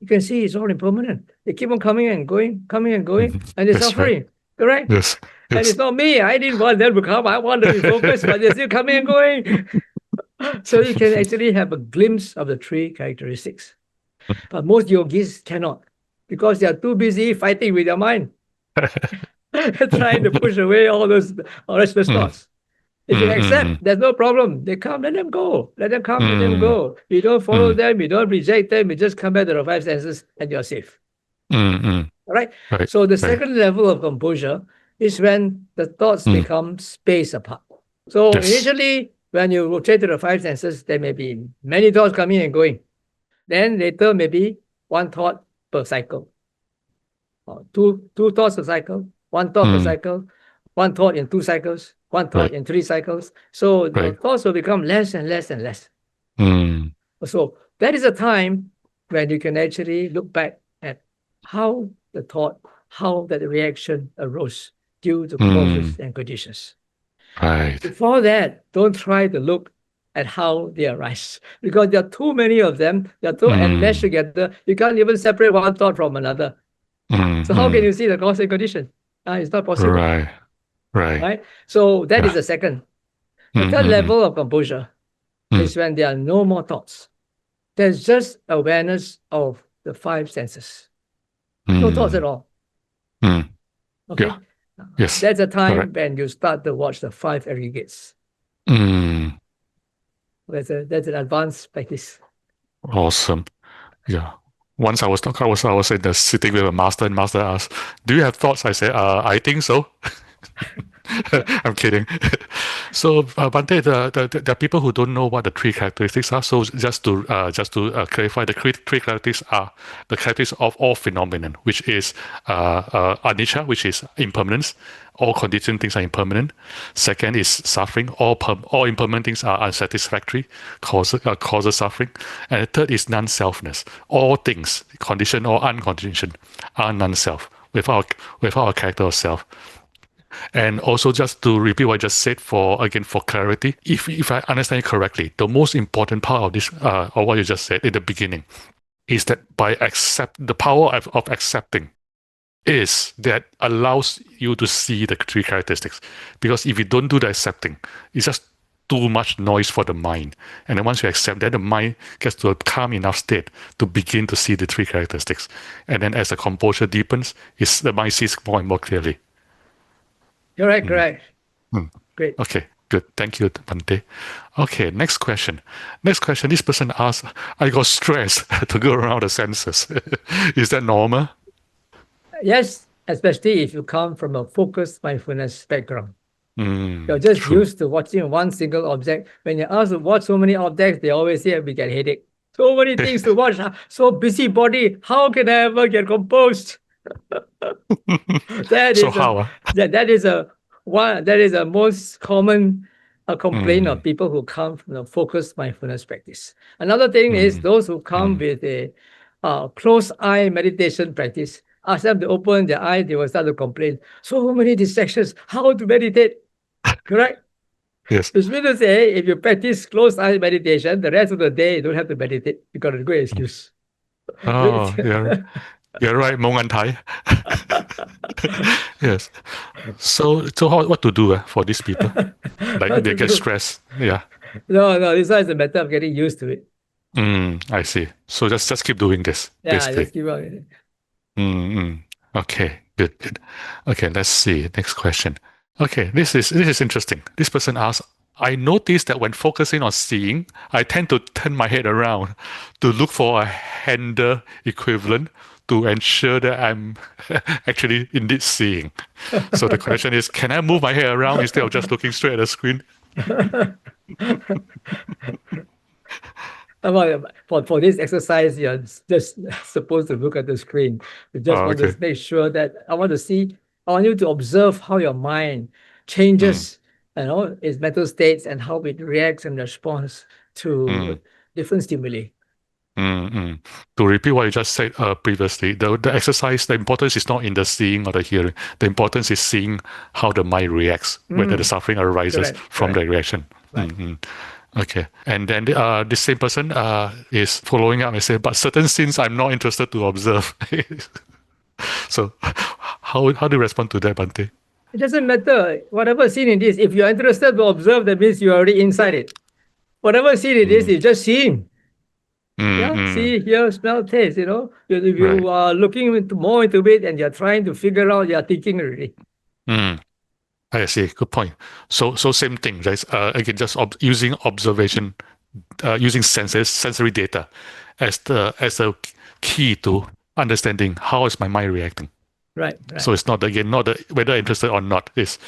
You can see it's all impermanent. They keep on coming and going, and they're suffering. Right. Correct? Yes. And it's not me. I didn't want them to come. I want them to be focused, but they're still coming and going. So you can actually have a glimpse of the three characteristics. But most yogis cannot, because they are too busy fighting with their mind, trying to push away all those restless thoughts. If you accept, there's no problem. They come, let them go. Let them come, let them go. You don't follow them, you don't reject them, you just come back to the five senses and you're safe. All right? So the second level of composure is when the thoughts become spaced apart. So initially, when you rotate to the five senses, there may be many thoughts coming and going. Then later, maybe one thought per cycle. Or two thoughts per cycle, one thought per cycle, one thought in 2 cycles, one thought in 3 cycles. So the thoughts will become less and less and less. So that is a time when you can actually look back at how the thought, how that reaction arose due to causes and conditions. Before that, don't try to look at how they arise, because there are too many of them. They are so enmeshed together. You can't even separate one thought from another. So how can you see the cause and condition? It's not possible. Right? So that is the second. The third level of composure is when there are no more thoughts. There's just awareness of the five senses. No thoughts at all. Okay? Yeah. Yes. That's the time Correct. when you start to watch the five aggregates. That's an advanced practice. Awesome. Yeah. Once I was in the sitting with a master, and master asked, "Do you have thoughts?" I said, "I think so." I'm kidding. So, Bhante, there are people who don't know what the three characteristics are. So, just to clarify, the three characteristics are the characteristics of all phenomenon, which is anicca, which is impermanence. All conditioned things are impermanent. Second is suffering. All impermanent things are unsatisfactory, causes suffering. And the third is non-selfness. All things, conditioned or unconditioned, are non-self, without a character of self. And also, just to repeat what I just said for clarity, if I understand it correctly, the most important part of this, or what you just said in the beginning, is that the power of accepting is that allows you to see the three characteristics. Because if you don't do the accepting, it's just too much noise for the mind. And then once you accept that, the mind gets to a calm enough state to begin to see the three characteristics. And then as the composure deepens, the mind sees more and more clearly. Correct. Great. Okay, good. Thank you, Bhante. Okay, next question. This person asks, I got stressed to go around the senses. Is that normal? Yes, especially if you come from a focused mindfulness background. You're just True. used to watching one single object. When you're asked to watch so many objects, they always say we get headache. So many things to watch. So busy body. How can I ever get composed? That is a most common complaint of people who come from the focused mindfulness practice. Another thing is those who come with a closed eye meditation practice. Ask them to open their eye, they will start to complain. So many distractions. How to meditate? Correct? Yes. It's mean to say, if you practice closed eye meditation, the rest of the day you don't have to meditate. You got a good excuse. Oh, yeah. You're right, Meng and Thai. Yes. So what to do for these people? Like they get stressed. Yeah. No, this one is a matter of getting used to it. I see. So just keep doing this. Yeah, basically. just keep on. Okay, good. Okay, let's see. Next question. Okay, this is interesting. This person asks, I noticed that when focusing on seeing, I tend to turn my head around to look for a handle equivalent to ensure that I'm actually indeed seeing. So the question is, can I move my head around instead of just looking straight at the screen? For this exercise, you're just supposed to look at the screen. You just want to make sure that I want you to observe how your mind changes, its mental states and how it reacts and responds to different stimuli. To repeat what you just said previously, the exercise, the importance is not in the seeing or the hearing. The importance is seeing how the mind reacts, whether the suffering arises from the reaction. Right. Okay, and then the same person is following up and say, but certain scenes I'm not interested to observe. So how do you respond to that, Bhante? It doesn't matter. Whatever scene it is, if you're interested to observe, that means you're already inside it. Whatever scene it is, it's just seeing. See, hear, smell, taste, If you are looking more into it and you're trying to figure out, you're thinking already. I see. Good point. So same thing, right? Again, just using observation, using sensory data as a key to understanding how is my mind reacting. Right. So it's not whether interested or not, it's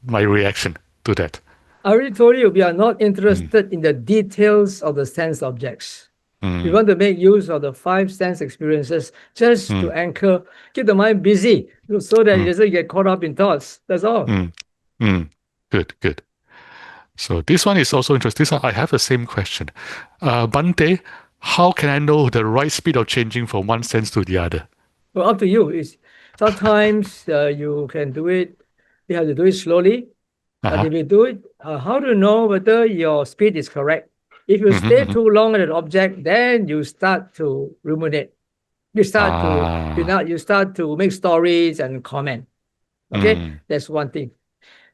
my reaction to that. I already told you we are not interested in the details of the sense objects. We want to make use of the five sense experiences just to anchor, keep the mind busy so that it doesn't get caught up in thoughts. That's all. Good. So this one is also interesting. So I have the same question. Bhante, how can I know the right speed of changing from one sense to the other? Well, up to you. Sometimes you can do it. You have to do it slowly. But if you do it, how to know whether your speed is correct? If you stay too long at an object, then you start to ruminate. You start to make stories and comment. Okay, that's one thing.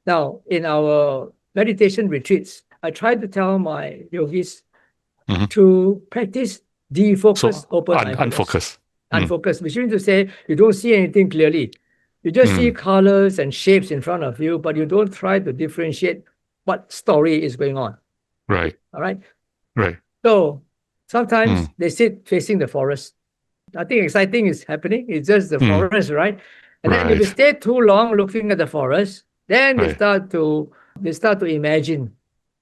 Now, in our meditation retreats, I try to tell my yogis to practice defocus open mindfulness. Unfocus. Unfocused, which means to say you don't see anything clearly. You just see colors and shapes in front of you, but you don't try to differentiate what story is going on. Right. All right. Right. So sometimes they sit facing the forest. Nothing exciting is happening. It's just the forest, right? And then if you stay too long looking at the forest, then they start to imagine.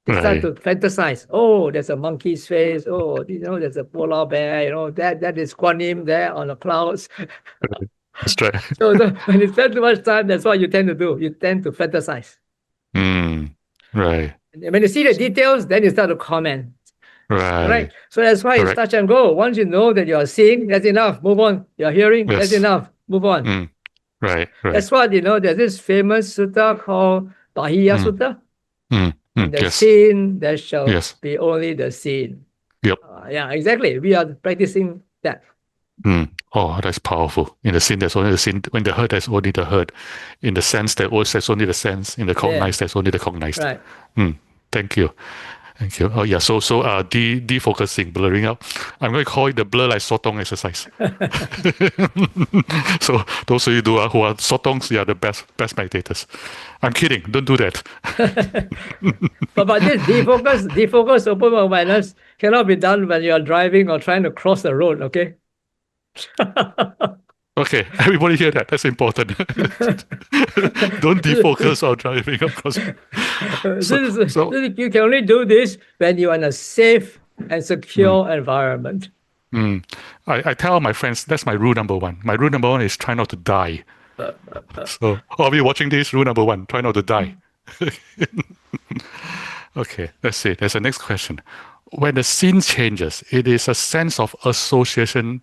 They start to fantasize. Oh, there's a monkey's face. Oh, there's a polar bear. That is Kuan Yin there on the clouds. That's right. So when you spend too much time, that's what you tend to do. You tend to fantasize. Right. And when you see the details, then you start to comment. Right. So that's why it's touch and go. Once you know that you're seeing, that's enough. Move on. You're hearing, that's enough. Move on. Right. That's what, there's this famous sutta called Tahiya Sutta. The seen, there shall be only the seen. Yep. Yeah, exactly. We are practicing that. Oh, that's powerful. In the seen, there's only the seen. When the heard, there's only the heard. In the sense, there's only the sense. In the cognized, there's only the cognized. Right. Thank you. Thank you. Oh, yeah. So, defocusing, blurring out. I'm going to call it the blur like sotong exercise. So, those of you who are sotongs, you are the best meditators. I'm kidding. Don't do that. but this defocus open awareness cannot be done when you are driving or trying to cross the road, okay? Okay, everybody hear that. That's important. Don't defocus while driving, of course. So you can only do this when you are in a safe and secure environment. I tell my friends, that's my rule number one. My rule number one is try not to die. So, all of you watching this, rule number one, try not to die. Okay, let's see. There's a next question. When the scene changes, it is a sense of association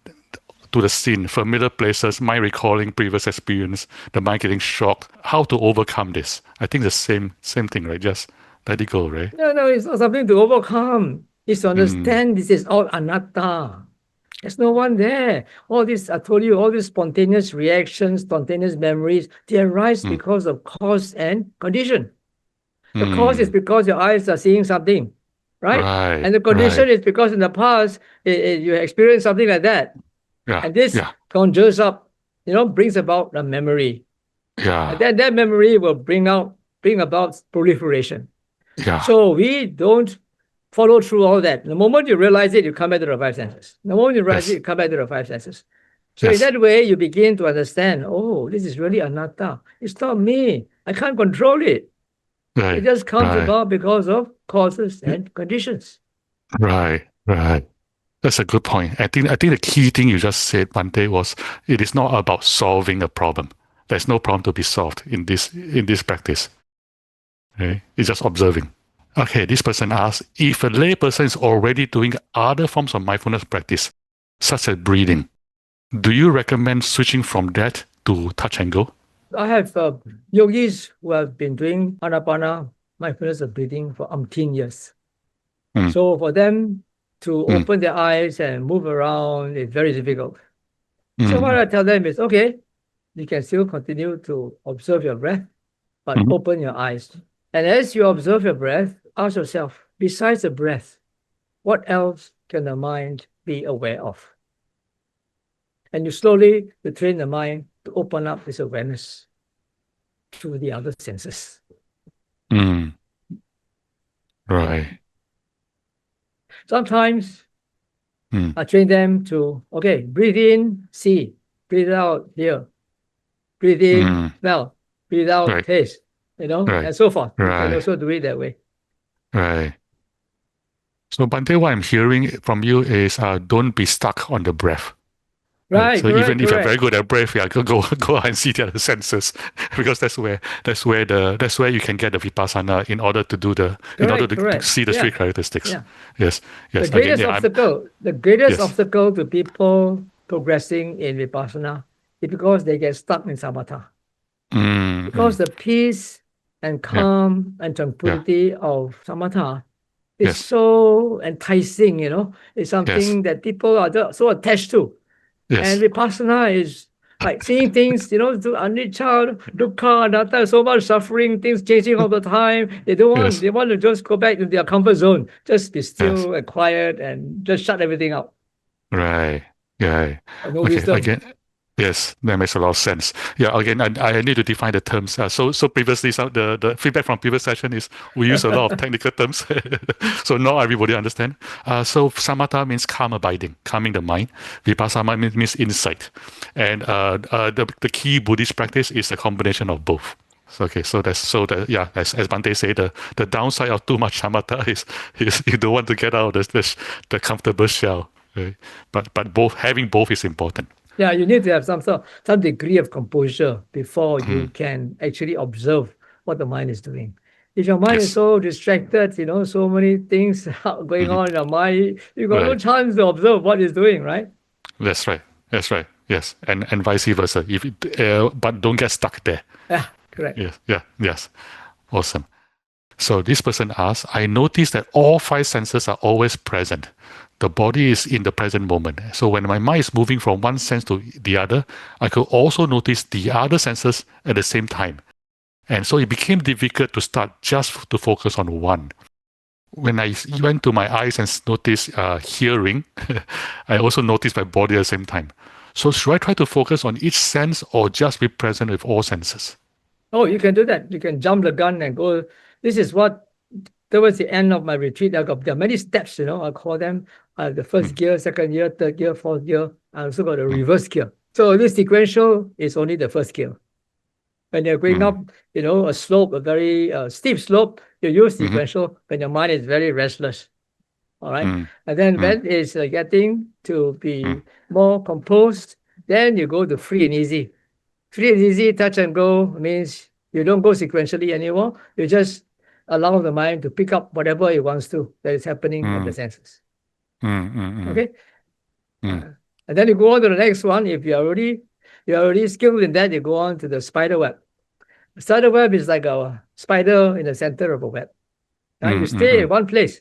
to the scene, familiar places, mind recalling previous experience, the mind getting shocked. How to overcome this? I think the same thing, right? Just let it go, right? No, it's not something to overcome. It's to understand this is all anatta. There's no one there. All this, I told you, all these spontaneous reactions, spontaneous memories, they arise because of cause and condition. The cause is because your eyes are seeing something, right? And the condition is because in the past, you experienced something like that. And this conjures up, brings about a memory. And then that memory will bring about proliferation. So we don't follow through all that. The moment you realize it, you come back to the five senses. The moment you realize it, you come back to the five senses. So in that way, you begin to understand, oh, this is really anatta. It's not me. I can't control it. It just comes about because of causes and conditions. Right. That's a good point. I think the key thing you just said, Bhante, was it is not about solving a problem. There's no problem to be solved in this practice. Okay? It's just observing. Okay, this person asks, if a layperson is already doing other forms of mindfulness practice, such as breathing, do you recommend switching from that to touch and go? I have yogis who have been doing Anapana, mindfulness of breathing, for umpteen years. So for them to open their eyes and move around is very difficult. So what I tell them is, okay, you can still continue to observe your breath, but open your eyes. And as you observe your breath, ask yourself, besides the breath, what else can the mind be aware of? And you slowly train the mind to open up this awareness to the other senses. Right. Sometimes I train them to, okay, breathe in, see, breathe out, hear, breathe in, smell, breathe out, taste, and so forth. You can also do it that way. Right. So, Bhante, what I'm hearing from you is don't be stuck on the breath. Right. So even if you're very good at breath, go and see the other senses, because that's where you can get the vipassana in order to do to see the three characteristics. Yeah. Yes. The greatest obstacle to people progressing in vipassana is because they get stuck in samatha. Because the peace and calm and tranquility of samatha is so enticing, it's something that people are so attached to. And vipassana is Like seeing things, to anicca, dukkha, anatta, so much suffering, things changing all the time. They don't want, Yes. they want to just go back to their comfort zone, just be still Yes. and quiet and just shut everything out. Right. Yeah. No Okay. wisdom. Again, yes, that makes a lot of sense. Yeah. Again, I need to define the terms. So previously, the feedback from previous session is we use a lot of technical terms, so not everybody understand. So samatha means calm abiding, calming the mind. Vipassana means insight, and the key Buddhist practice is a combination of both. Okay, so yeah, as Bhante said, the downside of too much samatha is you don't want to get out of the comfortable shell. Right? But having both is important. Yeah, you need to have some degree of composure before you can actually observe what the mind is doing. If your mind is so distracted, so many things going on in your mind, you got no chance to observe what it's doing, right? That's right. That's right. Yes, and vice versa. But don't get stuck there. Yeah, correct. Yes. Yeah. Yes. Awesome. So this person asks, I notice that all five senses are always present. The body is in the present moment. So when my mind is moving from one sense to the other, I could also notice the other senses at the same time. And so it became difficult to start just to focus on one. When I went to my eyes and noticed hearing, I also noticed my body at the same time. So should I try to focus on each sense or just be present with all senses? Oh, you can do that. You can jump the gun and go. This is what, towards the end of my retreat, there are many steps, I call them the first gear, second gear, third gear, fourth gear. I also got a reverse gear. So this sequential is only the first gear. When you're going up, a slope, a very steep slope, you use sequential when your mind is very restless. All right. And then when it's getting to be more composed, then you go to free and easy. Free and easy, touch and go means you don't go sequentially anymore. You just allow the mind to pick up whatever it wants to that is happening in the senses. Okay? And then you go on to the next one. If you're already skilled in that, you go on to the spider web. The spider web is like a spider in the center of a web. Right? You stay in one place.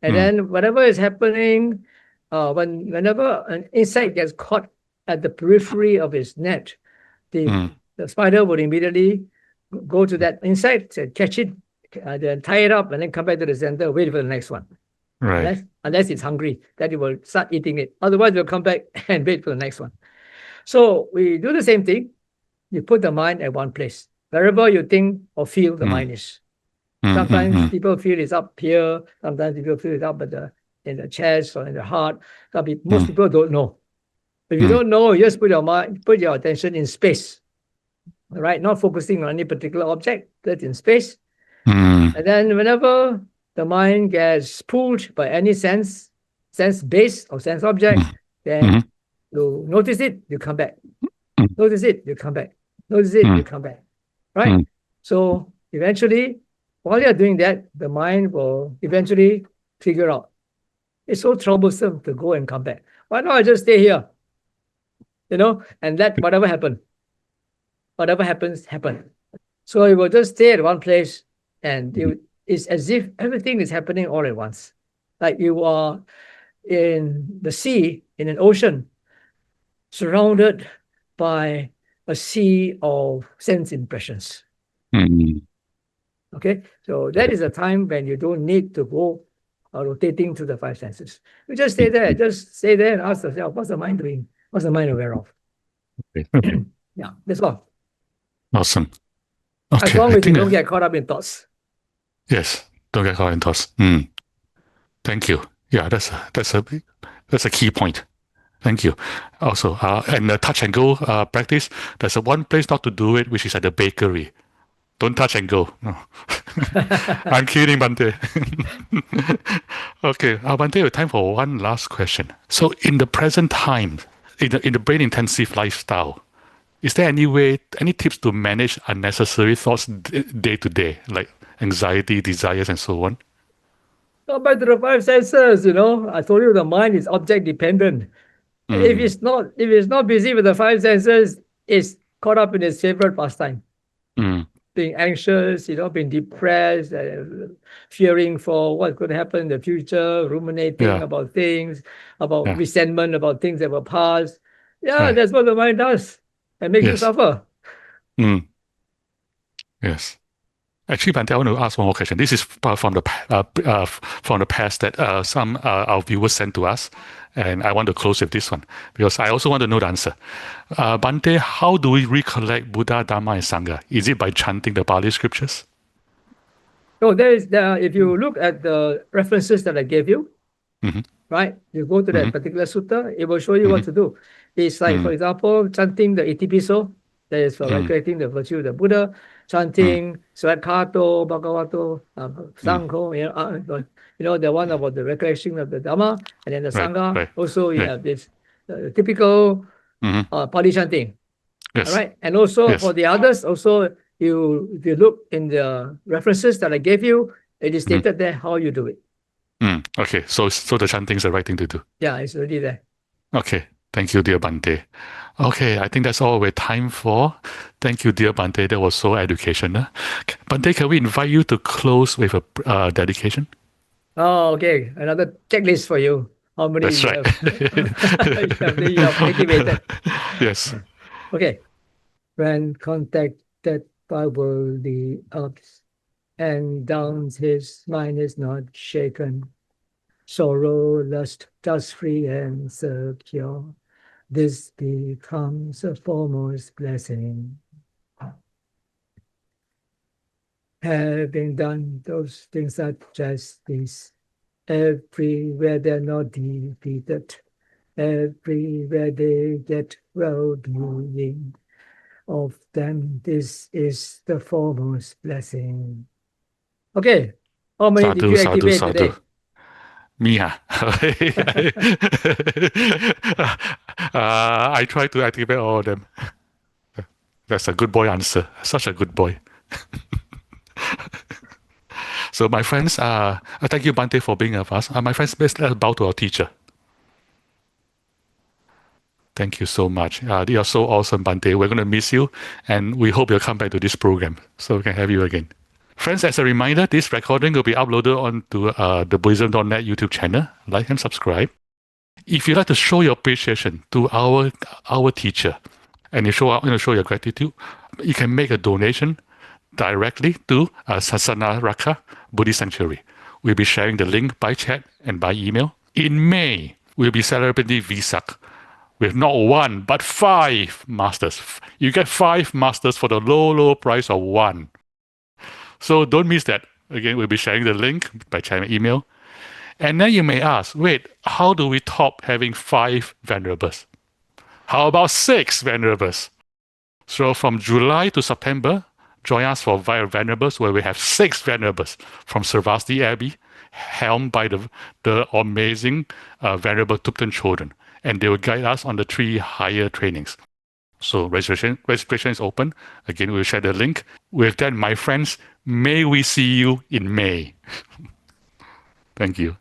And then whatever is happening, whenever an insect gets caught at the periphery of its net, the spider would immediately go to that insect and catch it, then tie it up, and then come back to the center, wait for the next one. Right. Unless it's hungry, then it will start eating it. Otherwise, it will come back and wait for the next one. So we do the same thing. You put the mind at one place. Wherever you think or feel the mind is. Sometimes people feel it's up here. Sometimes people feel it's up in the chest or in the heart. Most people don't know. If you don't know, you just put your attention in space. All right, not focusing on any particular object, that's in space. And then whenever the mind gets pulled by any sense base or sense object, then you notice it, you come back. Notice it, you come back. Notice it, you come back. Right? So eventually, while you're doing that, the mind will eventually figure out. It's so troublesome to go and come back. Why not I just stay here? And let whatever happens, happen. So it will just stay at one place, and it's as if everything is happening all at once. Like you are in the sea, in an ocean, surrounded by a sea of sense impressions. Okay, so that is a time when you don't need to go rotating to the five senses. You just stay there. Just stay there and ask yourself, what's the mind doing? What's the mind aware of? Yeah, that's all. Awesome. Okay, as long as you don't get caught up in thoughts. Yes, don't get caught in thoughts. Thank you. Yeah, that's a key point. Thank you. Also, and the touch and go practice, there's one place not to do it, which is at the bakery. Don't touch and go. No. I'm kidding, Bhante. Okay, Bhante, we have time for one last question. So in the present time, in the brain-intensive lifestyle, is there any tips to manage unnecessary thoughts day to day, like anxiety, desires, and so on? Go back to the five senses, I told you the mind is object dependent. If it's not busy with the five senses, it's caught up in its favorite pastime. Being anxious, being depressed, fearing for what could happen in the future, ruminating about things, about resentment, about things that were past. That's what the mind does. and make you Yes. suffer. Yes. Actually, Bhante, I want to ask one more question. This is from the past that some our viewers sent to us, and I want to close with this one because I also want to know the answer. Bhante, how do we recollect Buddha, Dhamma, and Sangha? Is it by chanting the Pali scriptures? So if you look at the references that I gave you, right? You go to that particular sutta, it will show you what to do. It's like, for example, chanting the Itipiso, that is for recollecting the virtue of the Buddha, chanting Svatkato, Bhagavato, Sangho, the one about the recollection of the Dhamma, and then the Sangha. Also, you have this typical Pali chanting. Yes. All right. And also for the others, also, if you look in the references that I gave you, it is stated there how you do it. Okay, so the chanting is the right thing to do. Yeah, it's already there. Okay, thank you, dear Bhante. Okay, I think that's all we have time for. Thank you, dear Bhante. That was so educational. Bhante, can we invite you to close with a dedication? Oh, okay. Another checklist for you. How many That's you right. have, you have activated. Yes. Okay. When contacted by worldly ups and downs, his mind is not shaken. Sorrow, lust, dust free and secure. This becomes a foremost blessing. Having done those things such as these, everywhere they're not defeated, everywhere they get well-being. Of them, this is the foremost blessing. Okay, how many did you activate today? Me, I try to activate all of them. That's a good boy answer. Such a good boy. So, my friends, thank you, Bhante, for being with us. My friends, let's bow to our teacher. Thank you so much. You are so awesome, Bhante. We're going to miss you, and we hope you'll come back to this program so we can have you again. Friends, as a reminder, this recording will be uploaded onto the Buddhism.net YouTube channel. Like and subscribe. If you'd like to show your appreciation to our teacher, and you show your gratitude, you can make a donation directly to Sasana Raka Buddhist Sanctuary. We'll be sharing the link by chat and by email. In May, we'll be celebrating Vesak with not one, but 5 masters. You get 5 masters for the low price of 1. So don't miss that. Again, we'll be sharing the link by chat and email. And then you may ask, wait, how do we top having 5 venerables? How about 6 venerables? So from July to September, join us for Venerables, where we have 6 venerables from Sarvasti Abbey, helmed by the amazing Venerable Tupten children. And they will guide us on the 3 higher trainings. So registration is open. Again, we'll share the link. With that, my friends, may we see you in May. Thank you.